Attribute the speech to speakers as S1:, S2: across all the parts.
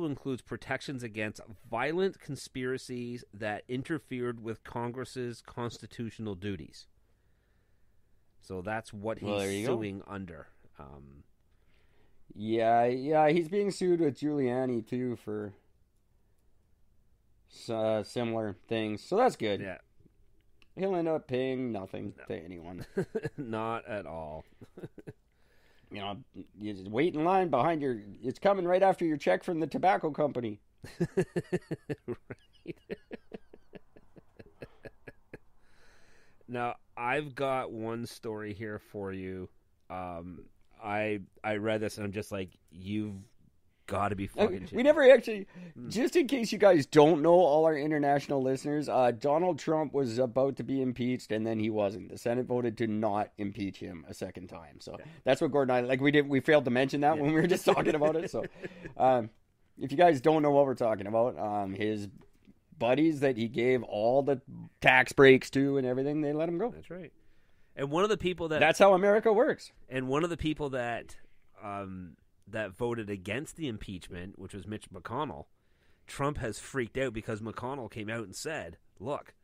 S1: also includes protections against violent conspiracies that interfered with Congress's constitutional duties. So that's what he's suing under.
S2: Yeah, he's being sued with Giuliani too for similar things. So that's good.
S1: Yeah.
S2: He'll end up paying nothing to anyone.
S1: Not at all.
S2: You just wait in line behind your... It's coming right after your check from the tobacco company.
S1: Right. Now, I've got one story here for you. I read this and I'm just like, you've got to be fucking shitting.
S2: We never actually... Just in case you guys don't know, all our international listeners, Donald Trump was about to be impeached and then he wasn't. The Senate voted to not impeach him a second time. So that's what Gordon and I... we failed to mention that when we were just talking about it. So if you guys don't know what we're talking about, his buddies that he gave all the tax breaks to and everything, they let him go.
S1: That's right. And one of the people that...
S2: That's how America works.
S1: And one of the people that that voted against the impeachment, which was Mitch McConnell, Trump has freaked out because McConnell came out and said, look,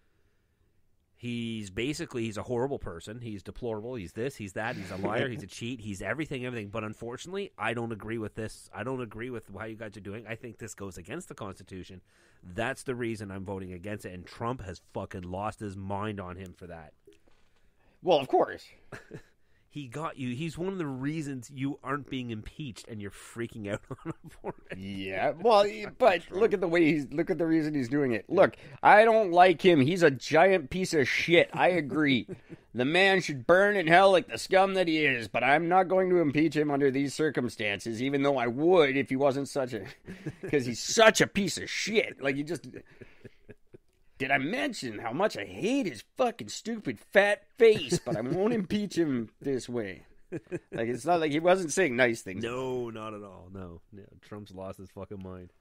S1: he's a horrible person. He's deplorable. He's this, he's that. He's a liar. He's a cheat. He's everything. But unfortunately, I don't agree with this. I don't agree with how you guys are doing. I think this goes against the Constitution. That's the reason I'm voting against it. And Trump has fucking lost his mind on him for that.
S2: Well, of course.
S1: He got you. He's one of the reasons you aren't being impeached, and you're freaking out on him for it.
S2: Yeah, well, but look at the reason he's doing it. Look, I don't like him. He's a giant piece of shit. I agree. The man should burn in hell like the scum that he is, but I'm not going to impeach him under these circumstances, even though I would if he wasn't because he's such a piece of shit. Like, you just... Did I mention how much I hate his fucking stupid fat face, but I won't impeach him this way? Like, it's not like he wasn't saying nice things.
S1: No, not at all. No. Trump's lost his fucking mind.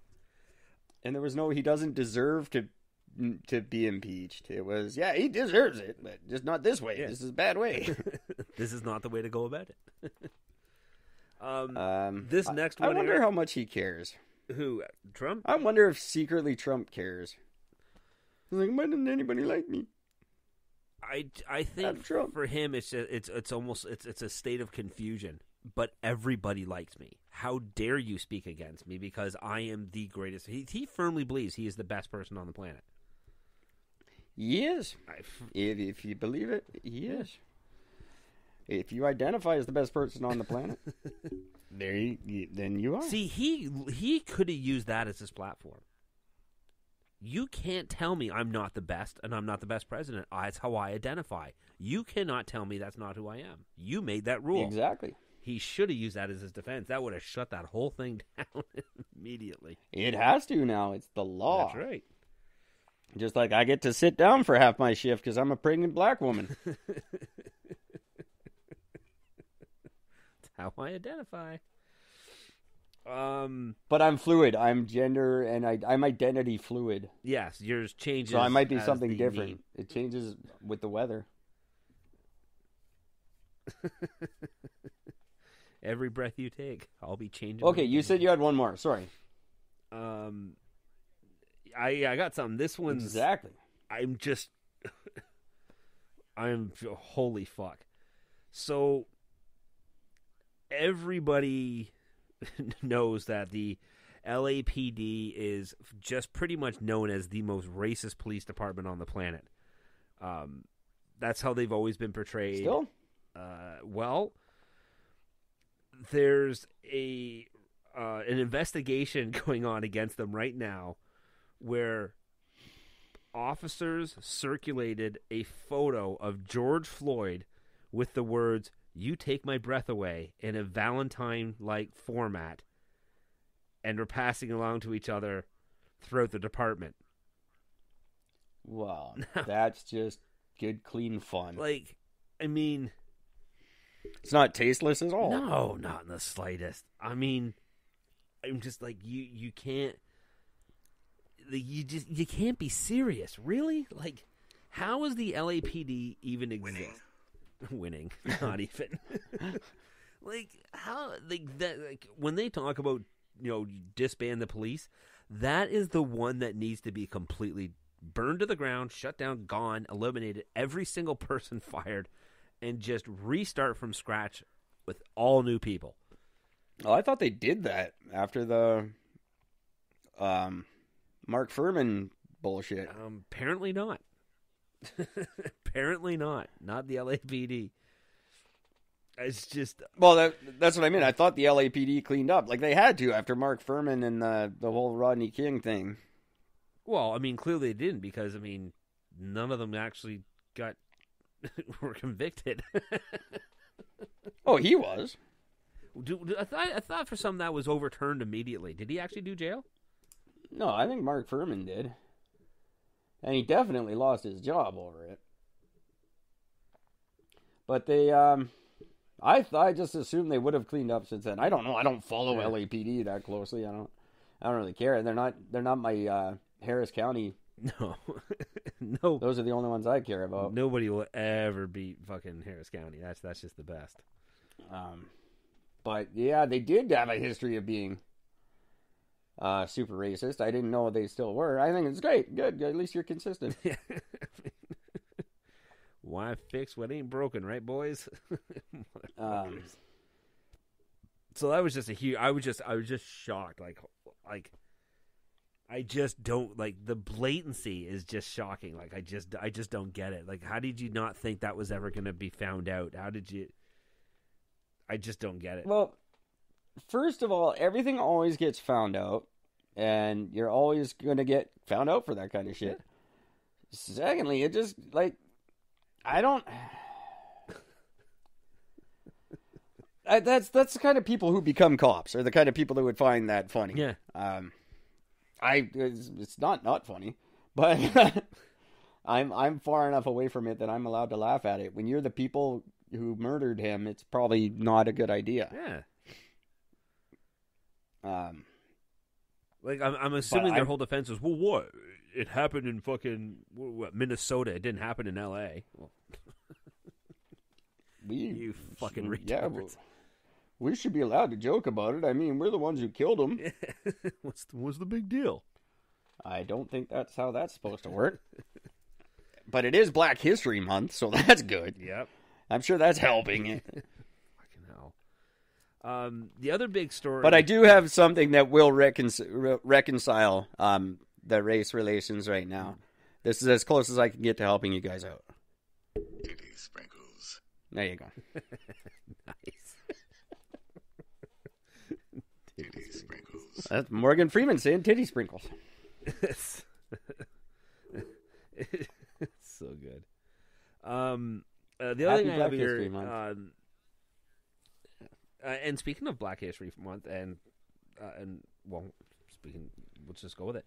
S2: And there was he doesn't deserve to be impeached. It was, yeah, he deserves it, but just not this way. Yeah. This is a bad way.
S1: This is not the way to go about it. This next one.
S2: I wonder how much he cares.
S1: Who? Trump?
S2: I wonder if secretly Trump cares. Like, why doesn't anybody like me?
S1: I think for him it's almost a state of confusion. But everybody likes me. How dare you speak against me? Because I am the greatest. He firmly believes he is the best person on the planet.
S2: He is. If you believe it, he is. If you identify as the best person on the planet, then you are.
S1: See, he could have used that as his platform. You can't tell me I'm not the best and I'm not the best president. That's how I identify. You cannot tell me that's not who I am. You made that rule.
S2: Exactly.
S1: He should have used that as his defense. That would have shut that whole thing down immediately.
S2: It has to now. It's the law.
S1: That's right.
S2: Just like I get to sit down for half my shift because I'm a pregnant black woman.
S1: That's how I identify.
S2: But I'm fluid. I'm gender and I'm identity fluid.
S1: Yes, yours changes.
S2: So I might be something different. Need. It changes with the weather.
S1: Every breath you take, I'll be changing.
S2: Okay, you said you had one more. Sorry.
S1: I got something. This one's
S2: exactly.
S1: I'm holy fuck. So everybody knows that the LAPD is just pretty much known as the most racist police department on the planet. That's how they've always been portrayed.
S2: Still?
S1: Well, there's an investigation going on against them right now where officers circulated a photo of George Floyd with the words, "You take my breath away," in a Valentine-like format, and were passing along to each other throughout the department.
S2: Wow, that's just good, clean fun.
S1: Like, I mean,
S2: it's not tasteless at all.
S1: No, not in the slightest. I mean, I'm just like, you can't, you can't be serious, really. Like, how is the LAPD even exist? Winning, not even. Like, how, like that, like when they talk about disband the police. That is the one that needs to be completely burned to the ground, shut down, gone, eliminated, every single person fired, and just restart from scratch with all new people.
S2: Oh, I thought they did that after the Mark Furman bullshit.
S1: Apparently not. Apparently not. Not the LAPD. It's just...
S2: Well, that's what I mean. I thought the LAPD cleaned up. Like, they had to after Mark Furman and the whole Rodney King thing.
S1: Well, I mean, clearly they didn't because, I mean, none of them actually were convicted.
S2: Oh, he was.
S1: I thought for some that was overturned immediately. Did he actually do jail?
S2: No, I think Mark Furman did. And he definitely lost his job over it. But they... I just assumed they would have cleaned up since then. I don't know. I don't follow LAPD that closely. I don't really care. They're not my Harris County.
S1: No, no.
S2: Those are the only ones I care about.
S1: Nobody will ever beat fucking Harris County. That's just the best.
S2: But yeah, they did have a history of being super racist. I didn't know they still were. I think it's great. Good. At least you're consistent.
S1: Why fix what ain't broken, right, boys? So that was just a huge. I was just shocked. Like, I just don't like the blatancy is just shocking. Like, I just don't get it. Like, how did you not think that was ever going to be found out? How did you? I just don't get it.
S2: Well, first of all, everything always gets found out, and you're always going to get found out for that kind of shit. Yeah. Secondly, it just like. I don't. That's the kind of people who become cops, or the kind of people that would find that funny.
S1: Yeah.
S2: It's not funny, but I'm far enough away from it that I'm allowed to laugh at it. When you're the people who murdered him, it's probably not a good idea.
S1: Yeah. Like I'm assuming their whole defense is, well, what? It happened in fucking Minnesota. It didn't happen in L.A. Well, you fucking retards.
S2: Yeah, we should be allowed to joke about it. I mean, we're the ones who killed him.
S1: What's the big deal?
S2: I don't think that's how that's supposed to work. But it is Black History Month, so that's good.
S1: Yep.
S2: I'm sure that's helping it.
S1: Fucking hell. The other big story...
S2: But I do have something that will reconcile the race relations right now. This is as close as I can get to helping you guys out.
S3: Titty sprinkles.
S2: There you go.
S1: Nice.
S3: Titty sprinkles.
S2: That's Morgan Freeman saying titty sprinkles.
S1: It's so good. The other thing I have here, and speaking of Black History Month, and let's just go with it.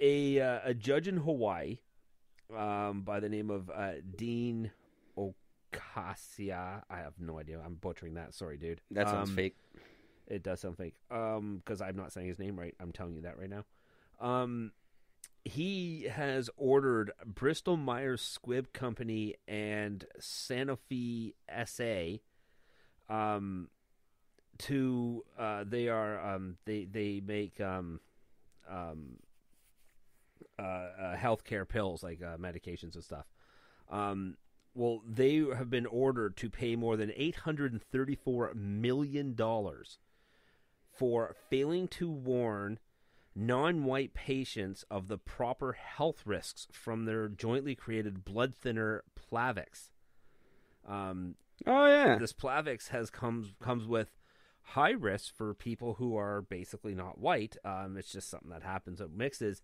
S1: A judge in Hawaii, by the name of Dean Ocasia. I have no idea. I'm butchering that. Sorry, dude.
S2: That sounds fake.
S1: It does sound fake. Because I'm not saying his name right. I'm telling you that right now. He has ordered Bristol Myers Squibb Company and Sanofi SA to they make healthcare pills like medications and stuff. Well, they have been ordered to pay more than $834 million for failing to warn non-white patients of the proper health risks from their jointly created blood thinner Plavix.
S2: Oh yeah,
S1: this Plavix comes with high risk for people who are basically not white. It's just something that happens at mixes,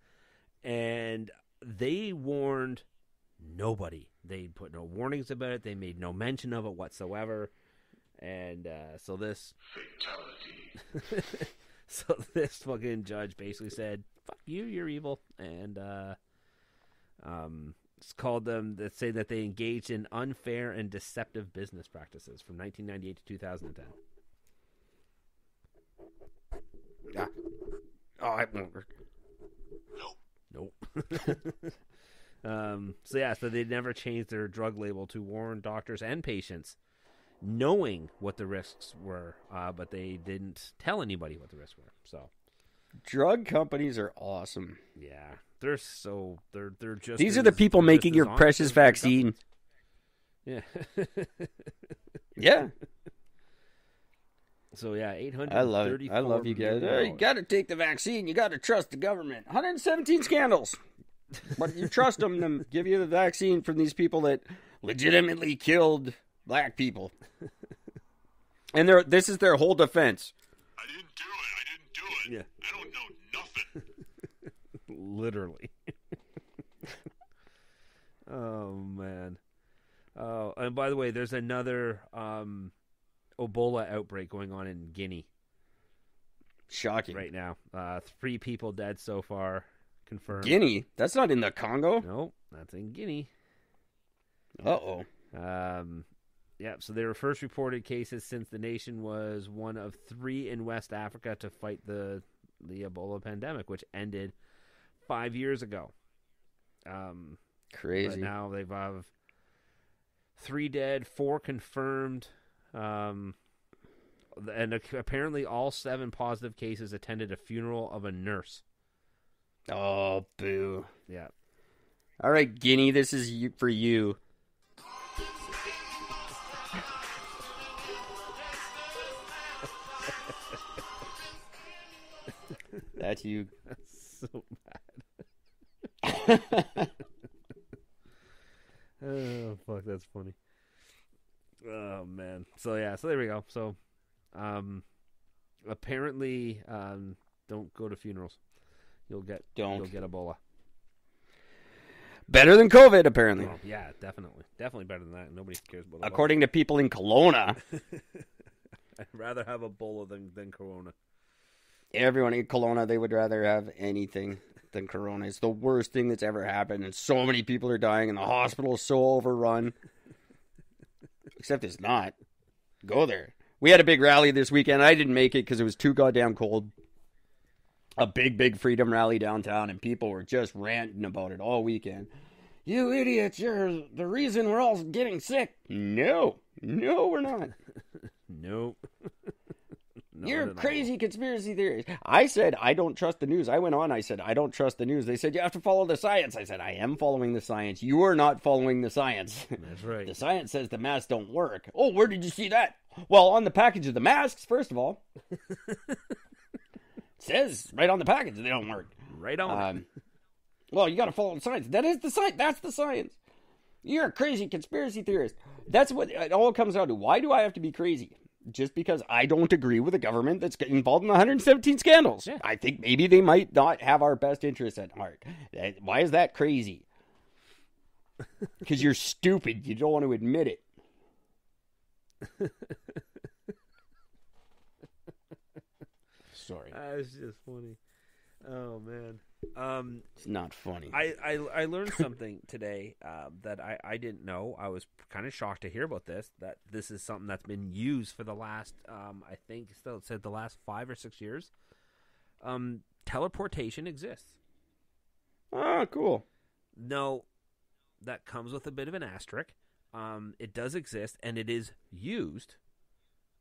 S1: and they warned nobody. They put no warnings about it. They made no mention of it whatsoever, and so this
S3: fatality.
S1: So this fucking judge basically said, "Fuck you, you're evil," and it's called them that say that they engaged in unfair and deceptive business practices from 1998 to 2010.
S2: Yeah. Oh, it won't work.
S1: Nope. So they never changed their drug label to warn doctors and patients knowing what the risks were, but they didn't tell anybody what the risks were. So,
S2: drug companies are awesome.
S1: yeah, they're just
S2: These are the people making your precious vaccine.
S1: Yeah.
S2: Yeah.
S1: So yeah, 800.
S2: I love it. I love you guys. You got to take the vaccine. You got to trust the government. 117 scandals. But you trust them to give you the vaccine from these people that legitimately killed black people. And this is their whole defense.
S3: I didn't do it.
S1: Yeah.
S3: I don't know nothing.
S1: Literally. Oh man. Oh, and by the way, there's another Ebola outbreak going on in Guinea
S2: Shocking.
S1: right now. 3 people dead so far, confirmed.
S2: Guinea? That's not in the Congo?
S1: No, that's in Guinea.
S2: Uh-oh.
S1: Yeah, so they were first reported cases since the nation was one of 3 in West Africa to fight the Ebola pandemic, which ended 5 years ago.
S2: Crazy.
S1: But now they've 3 dead, 4 confirmed, and apparently all 7 positive cases attended a funeral of a nurse.
S2: Oh, boo.
S1: Yeah.
S2: All right, Guinea, this is for you. That's you.
S1: That's so bad. Oh, fuck, that's funny. Oh, man. So, yeah, so there we go. So, apparently, don't go to funerals. You'll get Ebola.
S2: Better than COVID, apparently.
S1: Oh, yeah, definitely. Definitely better than that. Nobody cares about Ebola.
S2: According to people in Kelowna.
S1: I'd rather have Ebola than Corona.
S2: Everyone in Kelowna, they would rather have anything than Corona. It's the worst thing that's ever happened, and so many people are dying, and the hospital is so overrun. Except it's not. Go there. We had a big rally this weekend. I didn't make it because it was too goddamn cold. A big freedom rally downtown, and people were just ranting about it all weekend. You idiots, you're the reason we're all getting sick. No, we're not.
S1: Nope.
S2: You're crazy conspiracy theories. I said, I don't trust the news. I went on, I said, I don't trust the news. They said, you have to follow the science. I said, I am following the science. You are not following the science.
S1: That's right.
S2: The science says the masks don't work. Oh, where did you see that? Well, on the package of the masks, first of all. It says right on the package they don't work.
S1: Right on.
S2: Well, you got to follow the science. That is the science. That's the science. You're a crazy conspiracy theorist. That's what it all comes down to. Why do I have to be crazy? Just because I don't agree with a government that's involved in the 117 scandals.
S1: Yeah.
S2: I think maybe they might not have our best interests at heart. Why is that crazy? Because you're stupid. You don't want to admit it. Sorry.
S1: It's just funny. Oh, man.
S2: It's not funny.
S1: I learned something today that I didn't know. I was kind of shocked to hear about this, that this is something that's been used for the last, I think still it said the last 5 or 6 years. Teleportation exists.
S2: Oh, cool.
S1: No, that comes with a bit of an asterisk. It does exist, and it is used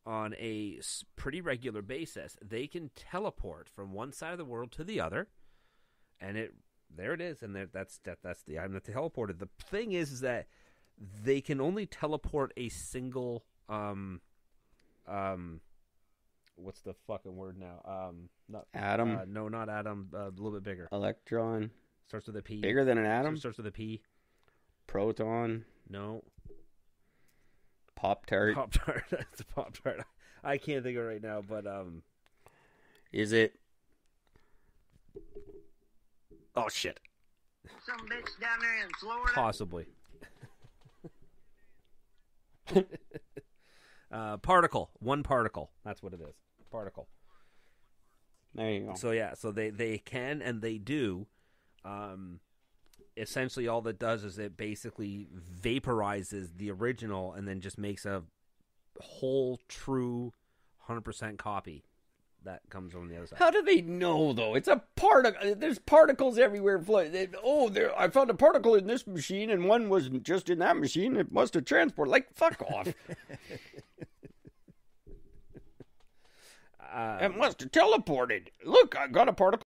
S1: on a pretty regular basis. They can teleport from one side of the world to the other. And there it is, and that's the item that they teleported. The thing is that they can only teleport a single what's the fucking word now? Not
S2: atom.
S1: No, not atom. A little bit bigger.
S2: Electron.
S1: Starts with a P.
S2: Bigger than an atom.
S1: Starts with a P.
S2: Proton.
S1: No.
S2: Pop-Tart.
S1: Pop-Tart. That's a Pop-Tart. I can't think of it right now, but
S2: Is it? Oh, shit.
S4: Some bitch down there in Florida.
S1: Possibly. Particle. One particle. That's what it is. Particle.
S2: There you go.
S1: So, yeah. So, they can and they do. Essentially, all that does is it basically vaporizes the original and then just makes a whole, true 100% copy. That comes on the other side.
S2: How do they know, though? It's a particle. There's particles everywhere. I found a particle in this machine, and one was just in that machine. It must have transported. Like, fuck off. It must have teleported. Look, I got a particle